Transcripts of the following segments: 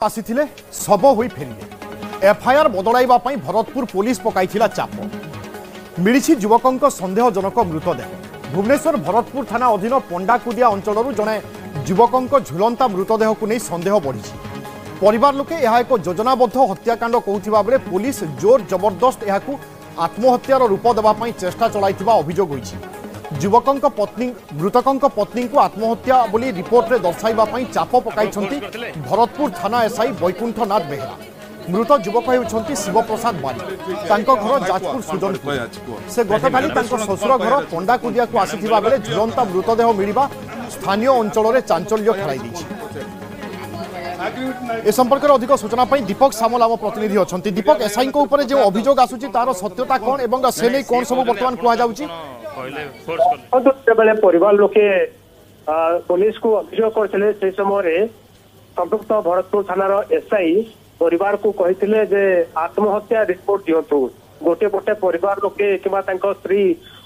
आसीथिले शब होई फेरिले एफआईआर बदलाइबा पई भरतपुर पुलिस पकाइथिला चाप मिलिछि युवकंक संदेहजनक मृतदेह भुवनेश्वर भरतपुर थाना अधीन पंडाकुदिया अंचलरू जणे युवकंक झुलंता मृतदेह को नहीं संदेह बढ़िछि परिवार लोके यह एक योजनाबद्ध हत्याकांड कहउथिबा बेले पुलिस जोर जबरदस्त यहाकू आत्महत्यार रूप देबा पई चेष्टा चलाइथिबा अभियोग होइछि युवकंक पत्नी मृतकंक पत्नी को आत्महत्या बोली रिपोर्ट रे दर्शाइबा पई चाप पकाइछंती भरतपुर थाना एसआई वैकुंठनाथ बेहरा मृत युवक हेउछंती शिवप्रसाद बारी तांको घर जाजपुर सुजनपुर से गतकाली तांको ससुर घर पंडाकुदिया को आसीथिबा बेले झुलंता मृतदेह मिलिबा स्थानीय अंचल रे चांचल्य खेलाई दैछि ए संपर्क में अधिक सूचना दीपक सामल आम प्रतिनिधि अच्छा दीपक एसआई को जो अभियोग आसूची तार सत्यता कौन एवं से नहीं कौन सब बर्तमान कहले परिवार लोके पुलिस को अभियोग करथिले से समय संपुक्त भरतपुर थानार एसआई परिवार को कहिथिले जे आत्महत्या रिपोर्ट दियंतु गोटे पटे परिवार लोके किबा तांको स्त्री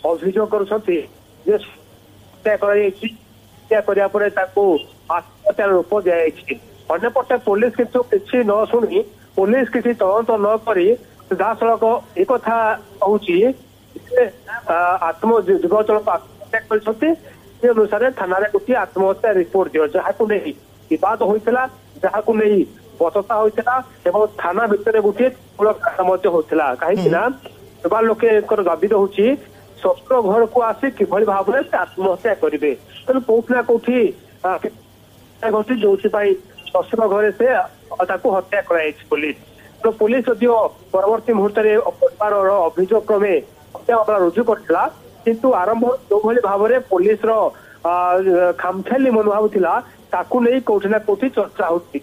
अभियोग करूछंती जे हत्या कराइछि हत्या करिया परे ताको आत्महत्या रूप दियाइछि अन्यपटे पुलिस किसी न शुणी पुलिस किसी तदंत न करी सीधासलख एक आत्म युवक आत्महत्या कर अनुसार थाना गोटे आत्महत्या रिपोर्ट दियो जहाँ नहीं विवाद होता जहाँ नहीं बसता होता थाना भितर गोटे होता कहीं लोके दाबी रही शस्त्र घर को आसी किभली भाव में आत्महत्या करेंगे तेणु कौटना कौटी घटी जो शस्त्र घरे से हत्या कराई पुलिस तो पुलिस जो परवर्ती मुहूर्त परिवार अभियोग क्रमे हत्या मामला रुजु करथिला किंतु आरंभ जो भाव में पुलिस खामखियाली मनोभाव थिला ताकू नहीं कोठी ना कोठी चर्चा होती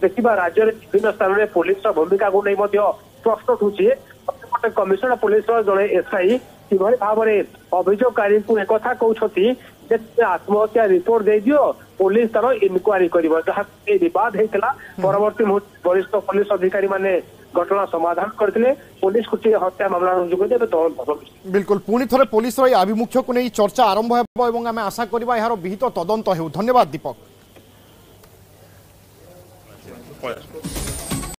देखा राज्य में विभिन्न स्थान में पुलिस भूमिका को नहीं प्रश्न उठुची कमिशनर पुलिस जड़े एसआई किभली भाव में अभियोगकारी को एक कहते आत्महत्या रिपोर्ट दे दियो पुलिस तार इनक्वारी कर विवाद होता परवर्ती वरिष्ठ पुलिस अधिकारी माने घटना समाधान करते पुलिस को हत्या मामला रुजु कर बिल्कुल पुणी थे पुलिस आभिमुख्य को नहीं चर्चा आरंभ हो आम आशा करवा यार विहित तदंत हो धन्यवाद दीपक।